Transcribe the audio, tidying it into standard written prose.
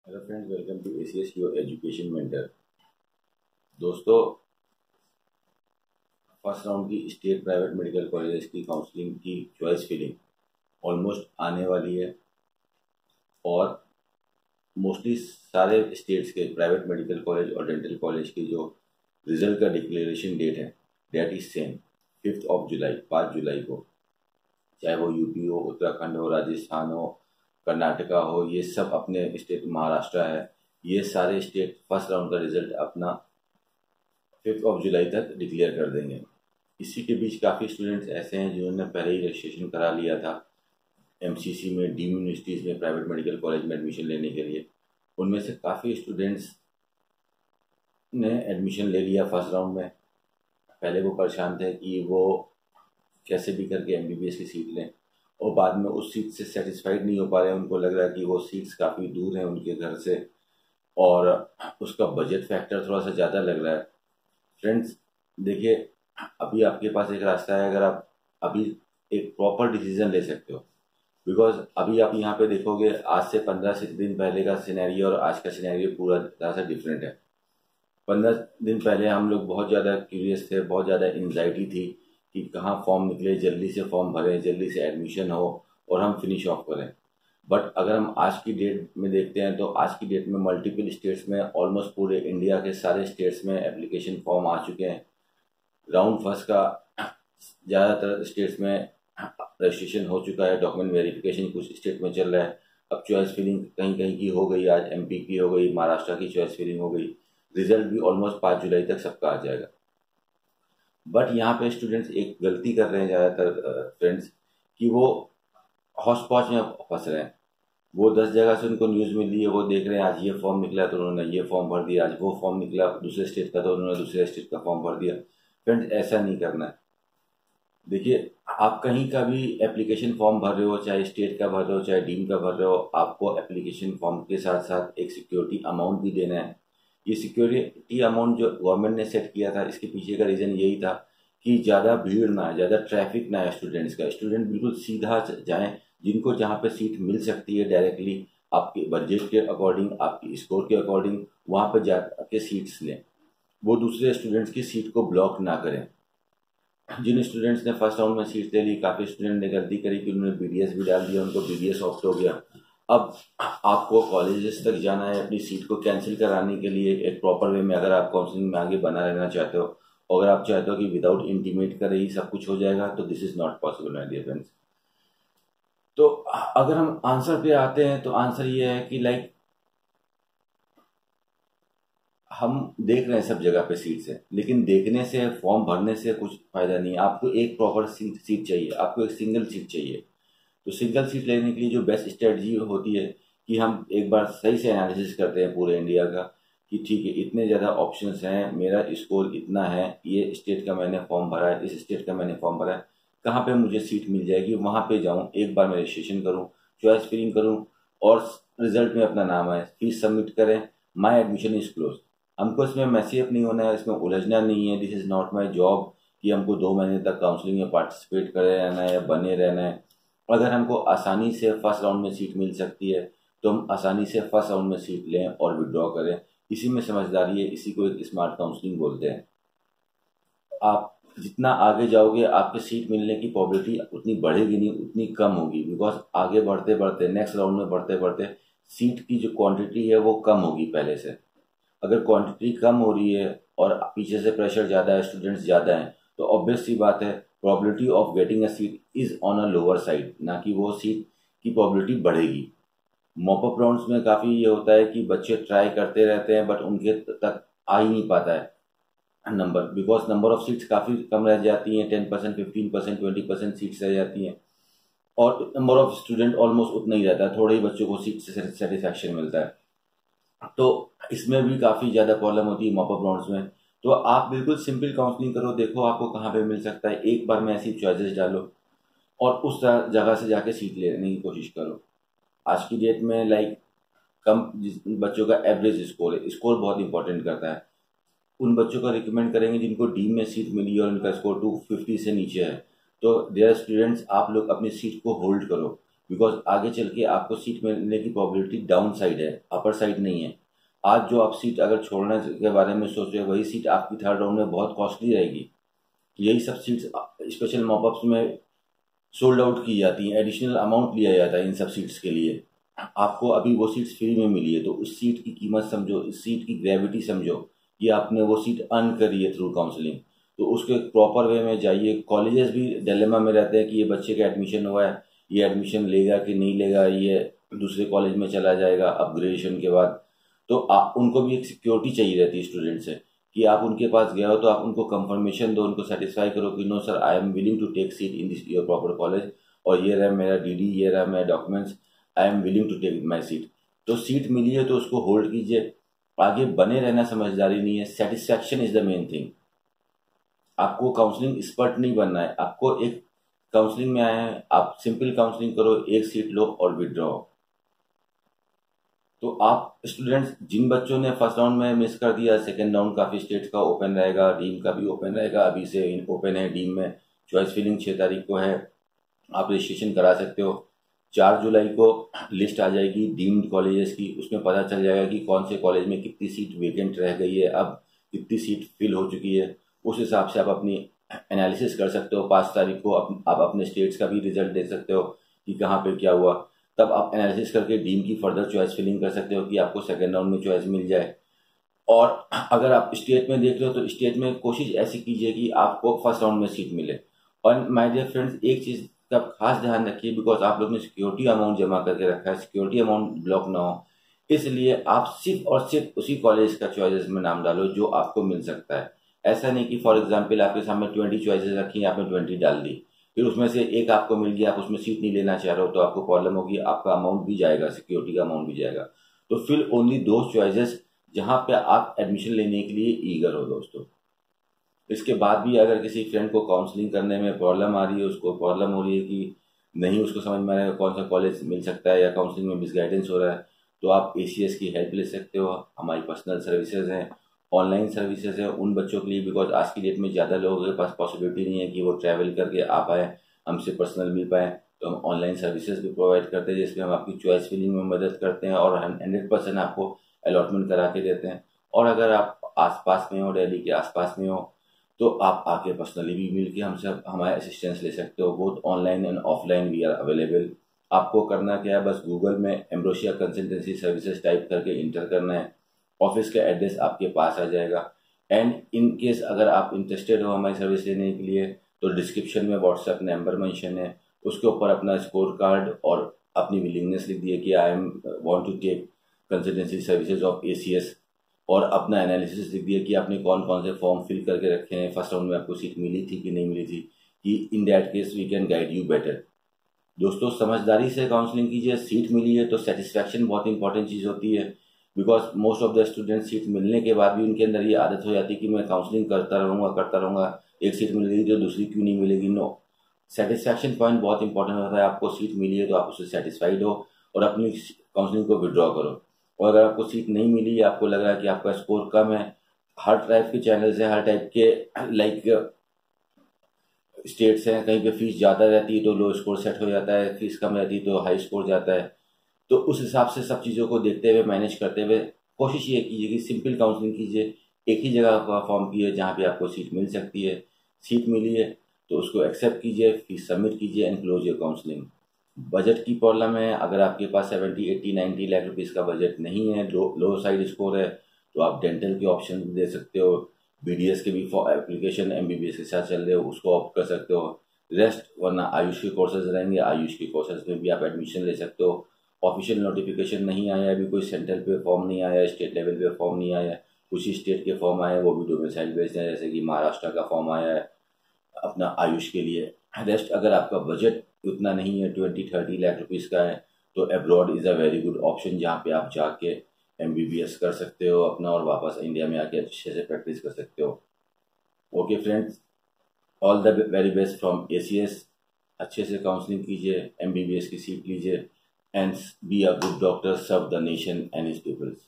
Hello friends, welcome to ACS your education mentor. दोस्तों, first round की state private medical college की counselling की choice filling almost आने वाली है और मोस्टली सारे स्टेट्स के प्राइवेट मेडिकल कॉलेज और डेंटल कॉलेज के जो रिजल्ट का डिक्लेरेशन डेट है डेट इज सेम 5 जुलाई 5 जुलाई को। चाहे वो यूपी हो, उत्तराखंड हो, राजस्थान हो, कर्नाटका हो, ये सब अपने स्टेट, महाराष्ट्र है, ये सारे स्टेट फर्स्ट राउंड का रिजल्ट अपना 5 जुलाई तक डिक्लेयर कर देंगे। इसी के बीच काफ़ी स्टूडेंट्स ऐसे हैं जिन्होंने पहले ही रजिस्ट्रेशन करा लिया था एमसीसी में, डीम यूनिवर्सिटीज़ में, प्राइवेट मेडिकल कॉलेज में एडमिशन लेने के लिए। उनमें से काफ़ी स्टूडेंट्स ने एडमिशन ले लिया फर्स्ट राउंड में। पहले वो परेशान थे कि वो कैसे भी करके एमबीबीएस की सीट लें और बाद में उस सीट से सेटिस्फाइड नहीं हो पा रहे हैं। उनको लग रहा है कि वो सीट्स काफ़ी दूर हैं उनके घर से और उसका बजट फैक्टर थोड़ा सा ज़्यादा लग रहा है। फ्रेंड्स देखिए, अभी आपके पास एक रास्ता है, अगर आप अभी एक प्रॉपर डिसीजन ले सकते हो। बिकॉज अभी आप यहाँ पे देखोगे, आज से 15 दिन पहले का सिनेरियो और आज का सिनेरियो पूरा तरह से डिफरेंट है। 15 दिन पहले हम लोग बहुत ज़्यादा क्यूरियस थे, बहुत ज़्यादा एंजाइटी थी कि कहाँ फॉर्म निकले, जल्दी से फॉर्म भरें, जल्दी से एडमिशन हो और हम फिनिश ऑफ करें। बट अगर हम आज की डेट में देखते हैं तो आज की डेट में मल्टीपल स्टेट्स में, ऑलमोस्ट पूरे इंडिया के सारे स्टेट्स में एप्लीकेशन फॉर्म आ चुके हैं। राउंड फर्स्ट का ज़्यादातर स्टेट्स में रजिस्ट्रेशन हो चुका है, डॉक्यूमेंट वेरिफिकेशन कुछ स्टेट में चल रहा है। अब चॉइस फिलिंग कहीं कहीं की हो गई, आज एमपी की हो गई, महाराष्ट्र की चॉइस फिलिंग हो गई। रिजल्ट भी ऑलमोस्ट 5 जुलाई तक सबका आ जाएगा। बट यहाँ पे स्टूडेंट्स एक गलती कर रहे हैं ज़्यादातर फ्रेंड्स, कि वो हौच पौच में फंस रहे हैं। वो 10 जगह से उनको न्यूज़ मिल रही है, वो देख रहे हैं आज ये फॉर्म निकला तो उन्होंने ये फॉर्म भर दिया, आज वो फॉर्म निकला दूसरे स्टेट का तो उन्होंने दूसरे स्टेट का फॉर्म भर दिया। फ्रेंड्स ऐसा नहीं करना है। देखिए, आप कहीं का भी एप्लीकेशन फॉर्म भर रहे हो, चाहे स्टेट का भर रहे हो चाहे डीम का भर रहे हो, आपको एप्लीकेशन फॉर्म के साथ साथ एक सिक्योरिटी अमाउंट भी देना है। ये सिक्योरिटी अमाउंट जो गवर्नमेंट ने सेट किया था, इसके पीछे का रीज़न यही था कि ज़्यादा भीड़ ना है, ज़्यादा ट्रैफिक ना है स्टूडेंट्स का। स्टूडेंट बिल्कुल सीधा जाएँ, जिनको जहाँ पे सीट मिल सकती है डायरेक्टली आपके बजट के अकॉर्डिंग, आपकी स्कोर के अकॉर्डिंग, वहाँ पर जाके सीट्स लें। वो दूसरे स्टूडेंट्स की सीट को ब्लॉक ना करें। जिन स्टूडेंट्स ने फर्स्ट राउंड में सीट ले ली, काफ़ी स्टूडेंट ने गलती करी कि उन्होंने बीडीएस भी डाल दिया, उनको बीडीएस ऑप्ट हो गया। अब आपको कॉलेजेस तक जाना है अपनी सीट को कैंसिल कराने के लिए एक प्रॉपर वे में, अगर आप काउंसलिंग में आगे बना रहना चाहते हो, अगर आप चाहते हो कि विदाउट इंटीमेट करे ही सब कुछ हो जाएगा, तो this is not possible my dear friends. तो अगर हम आंसर पे आते हैं तो आंसर ये है कि लाइक हम देख रहे हैं सब जगह पे सीट्स है, लेकिन देखने से, फॉर्म भरने से कुछ फायदा नहीं है। आपको एक प्रॉपर सीट चाहिए, आपको एक सिंगल सीट चाहिए। तो सिंगल सीट लेने के लिए जो बेस्ट स्ट्रेटजी होती है कि हम एक बार सही से एनालिसिस करते हैं पूरे इंडिया का कि ठीक है, इतने ज़्यादा ऑप्शंस हैं, मेरा स्कोर इतना है, ये स्टेट का मैंने फॉर्म भरा है, इस स्टेट का मैंने फॉर्म भरा है, कहाँ पे मुझे सीट मिल जाएगी, वहाँ पे जाऊँ, एक बार मैं रजिस्ट्रेशन करूँ, चॉइस फिलिंग करूँ और रिजल्ट में अपना नाम आए, फीस सबमिट करें, माई एडमिशन इज क्लोज। हमको इसमें मैसीअप नहीं होना है, इसमें उलझना नहीं है। This is not my job कि हमको 2 महीने तक काउंसलिंग में पार्टिसिपेट करे रहना है या बने रहना है। अगर हमको आसानी से फर्स्ट राउंड में सीट मिल सकती है तो हम आसानी से फर्स्ट राउंड में सीट लें और विड्रॉ करें। इसी में समझदारी है, इसी को एक स्मार्ट काउंसलिंग बोलते हैं। आप जितना आगे जाओगे, आपके सीट मिलने की प्रोबेबिलिटी उतनी बढ़ेगी नहीं, उतनी कम होगी। बिकॉज आगे बढ़ते बढ़ते, नेक्स्ट राउंड में बढ़ते बढ़ते, सीट की जो क्वांटिटी है वो कम होगी पहले से। अगर क्वांटिटी कम हो रही है और पीछे से प्रेशर ज़्यादा है, स्टूडेंट्स ज़्यादा हैं, तो ऑब्वियस सी बात है, probability of getting a seat is on a lower side, ना कि वो सीट की प्रोबेबिलिटी बढ़ेगी। मॉपअप राउंड्स में काफ़ी ये होता है कि बच्चे ट्राई करते रहते हैं बट उनके तक आ ही नहीं पाता है number, because number of seats काफ़ी कम रह जाती हैं, 10%, 15%, 20% सीट्स रह जाती हैं और नंबर ऑफ स्टूडेंट ऑलमोस्ट उतना ही रहता है, थोड़े ही बच्चों को सीट से सेटिस्फैक्शन मिलता है। तो इसमें भी काफ़ी ज़्यादा प्रॉब्लम होती है मॉपअप राउंड्स में। तो आप बिल्कुल सिंपल काउंसलिंग करो, देखो आपको कहाँ पे मिल सकता है, एक बार में ऐसी चॉइसेस डालो और उस जगह से जाके सीट लेने की कोशिश करो। आज की डेट में लाइक कम जिस बच्चों का एवरेज स्कोर है, स्कोर बहुत इंपॉर्टेंट करता है। उन बच्चों का रिकमेंड करेंगे जिनको डी में सीट मिली और उनका स्कोर 250 से नीचे है। तो डियर स्टूडेंट्स, आप लोग अपनी सीट को होल्ड करो। बिकॉज आगे चल के आपको सीट मिलने की प्रोबेबिलिटी डाउन साइड है, अपर साइड नहीं है। आज जो आप सीट अगर छोड़ने के बारे में सोच रहे हो, वही सीट आपकी थर्ड राउंड में बहुत कॉस्टली रहेगी। यही सब सीट्स स्पेशल मॉपअप्स में सोल्ड आउट की जाती हैं, एडिशनल अमाउंट लिया जाता है इन सब सीट्स के लिए। आपको अभी वो सीट्स फ्री में मिली है, तो उस सीट की कीमत समझो, इस सीट की ग्रेविटी समझो, ये आपने वो सीट अर्न करी है थ्रू काउंसलिंग। तो उसके प्रॉपर वे में जाइए। कॉलेजेस भी डिलेमा में रहते हैं कि ये बच्चे का एडमिशन हुआ है, ये एडमिशन लेगा कि नहीं लेगा, ये दूसरे कॉलेज में चला जाएगा अपग्रेडेशन के बाद। तो उनको भी एक सिक्योरिटी चाहिए रहती है स्टूडेंट से, कि आप उनके पास गए हो तो आप उनको कंफर्मेशन दो, उनको सेटिस्फाई करो कि no sir, I am willing to take seat in this your proper college, और ये रहा मेरा डीडी, ये रहा मेरा documents, I am willing to take my seat. तो सीट मिली है तो उसको होल्ड कीजिए। आगे बने रहना समझदारी नहीं है, satisfaction is the main thing. आपको काउंसलिंग एक्सपर्ट नहीं बनना है, आपको एक काउंसलिंग में आए हैं, आप सिंपल काउंसलिंग करो, एक सीट लो और विड्रॉ। तो आप स्टूडेंट्स, जिन बच्चों ने फर्स्ट राउंड में मिस कर दिया, सेकेंड राउंड काफी स्टेट्स का ओपन रहेगा, डीम का भी ओपन रहेगा, अभी से ओपन है डीम में। चॉइस फिलिंग 6 तारीख को है, आप रजिस्ट्रेशन करा सकते हो। 4 जुलाई को लिस्ट आ जाएगी डीम्ड कॉलेजेस की, उसमें पता चल जाएगा कि कौन से कॉलेज में कितनी सीट वेकेंट रह गई है, अब कितनी सीट फिल हो चुकी है। उस हिसाब से आप अपनी एनालिसिस कर सकते हो। 5 तारीख को आप अपने स्टेट्स का भी रिजल्ट देख सकते हो कि कहाँ पे क्या हुआ। तब आप एनालिसिस करके डीम की फर्दर चॉइस फिलिंग कर सकते हो कि आपको सेकेंड राउंड में चॉइस मिल जाए। और अगर आप स्टेट में देख रहे हो तो स्टेट में कोशिश ऐसी कीजिए कि आपको फर्स्ट राउंड में सीट मिले। और माय डियर फ्रेंड्स, एक चीज़ का खास ध्यान रखिए, बिकॉज आप लोग ने सिक्योरिटी अमाउंट जमा करके रखा है, सिक्योरिटी अमाउंट ब्लॉक ना हो, इसलिए आप सिर्फ और सिर्फ उसी कॉलेज का चॉइसेस में नाम डालो जो आपको मिल सकता है। ऐसा नहीं कि फॉर एग्जाम्पल आपके सामने 20 चॉइसेस रखी, आपने 20 डाल दी, फिर उसमें से एक आपको मिल गया, आप उसमें सीट नहीं लेना चाह रहे हो, तो आपको प्रॉब्लम होगी, आपका अमाउंट भी जाएगा, सिक्योरिटी का अमाउंट भी जाएगा। तो फिल ओनली दो चॉइसेस जहां पे आप एडमिशन लेने के लिए ईगर हो दोस्तों। इसके बाद भी अगर किसी फ्रेंड को काउंसलिंग करने में प्रॉब्लम आ रही है, उसको प्रॉब्लम हो रही है कि नहीं उसको समझ में आ रहा है कौन सा कॉलेज मिल सकता है, या काउंसलिंग में मिसगाइडेंस हो रहा है, तो आप ACS की हेल्प ले सकते हो। हमारी पर्सनल सर्विसेज हैं, ऑनलाइन सर्विसेज हैं उन बच्चों के लिए, बिकॉज आज की डेट में ज़्यादा लोगों के पास पॉसिबिलिटी नहीं है कि वो ट्रैवल करके आ पाए, हमसे पर्सनल मिल पाए। तो हम ऑनलाइन सर्विसेज भी प्रोवाइड करते हैं, जिसमें हम आपकी चॉइस फिलिंग में मदद करते हैं और 100% आपको अलॉटमेंट करा के देते हैं। और अगर आप आसपास में हो, दिल्ली के आसपास में हो, तो आप आके पर्सनली भी मिल के हमसे हमारे असिस्टेंस ले सकते हो। Both online and offline we are available. आपको करना क्या है, बस गूगल में एम्ब्रोसिया कंसल्टेंसी सर्विसेज टाइप करके इंटर करना है, ऑफिस का एड्रेस आपके पास आ जाएगा। एंड इन केस अगर आप इंटरेस्टेड हो हमारी सर्विस लेने के लिए, तो डिस्क्रिप्शन में व्हाट्सएप नंबर मेंशन है, उसके ऊपर अपना स्कोर कार्ड और अपनी विलिंगनेस लिख दिए कि I am want to take consultancy services of ACS, और अपना एनालिसिस लिख दिया कि आपने कौन कौन से फॉर्म फिल करके रखे हैं, फर्स्ट राउंड में आपको सीट मिली थी कि नहीं मिली थी, कि in that case we can guide you better. दोस्तों, समझदारी से काउंसलिंग कीजिए। सीट मिली है तो सेटिस्फैक्शन बहुत इंपॉर्टेंट चीज़ होती है, because most of the student seat मिलने के बाद भी उनके अंदर ये आदत हो जाती है कि मैं काउंसलिंग करता रहूँगा, एक सीट मिल गई तो दूसरी क्यों नहीं मिलेगी। नो, सेटिस्फैक्शन पॉइंट बहुत इंपॉर्टेंट होता है। आपको सीट मिली है तो आप उससे सेटिस्फाइड हो और अपनी काउंसलिंग को विड्रॉ करो। और अगर आपको सीट नहीं मिली, आपको लग रहा है कि आपका स्कोर कम है, हर टाइप के चैनल्स हैं, हर टाइप के लाइक स्टेट्स हैं, कहीं पे फीस ज़्यादा रहती है तो लो स्कोर सेट हो जाता है, फीस कम रहती है तो हाई स्कोर जाता है। तो उस हिसाब से सब चीज़ों को देखते हुए, मैनेज करते हुए, कोशिश ये कीजिए कि सिंपल काउंसलिंग कीजिए, एक ही जगह का फॉर्म कीजिए जहाँ पे आपको सीट मिल सकती है। सीट मिली है तो उसको एक्सेप्ट कीजिए, फीस सबमिट कीजिए and close your counselling. Budget की प्रॉब्लम है, अगर आपके पास 70, 80, 90 लाख रुपीज़ का बजट नहीं है, लो साइड स्कोर है, तो आप डेंटल के ऑप्शन दे सकते हो। BDS के भी एप्लीकेशन MBBS के साथ चल रहे हो, उसको ऑप्ट कर सकते हो। रेस्ट वरना आयुष के कोर्सेज रहेंगे, आयुष के कोर्सेज में भी आप एडमिशन ले सकते हो। ऑफिशियल नोटिफिकेशन नहीं आया अभी, कोई सेंट्रल पे फॉर्म नहीं आया, स्टेट लेवल पे फॉर्म नहीं आया, कुछ ही स्टेट के फॉर्म आए, वो भी डोमिसाइल बेस्ड हैं, जैसे कि महाराष्ट्र का फॉर्म आया है अपना आयुष के लिए। रेस्ट अगर आपका बजट उतना नहीं है, 20-30 लाख रुपीज़ का है, तो abroad is a very good option, जहाँ पे आप जाके MBBS कर सकते हो अपना, और वापस इंडिया में आके अच्छे से प्रैक्टिस कर सकते हो। Okay friends, all the very best from ACS। अच्छे से काउंसलिंग कीजिए, MBBS की सीट लीजिए, and be a good doctor, serve the nation and its peoples.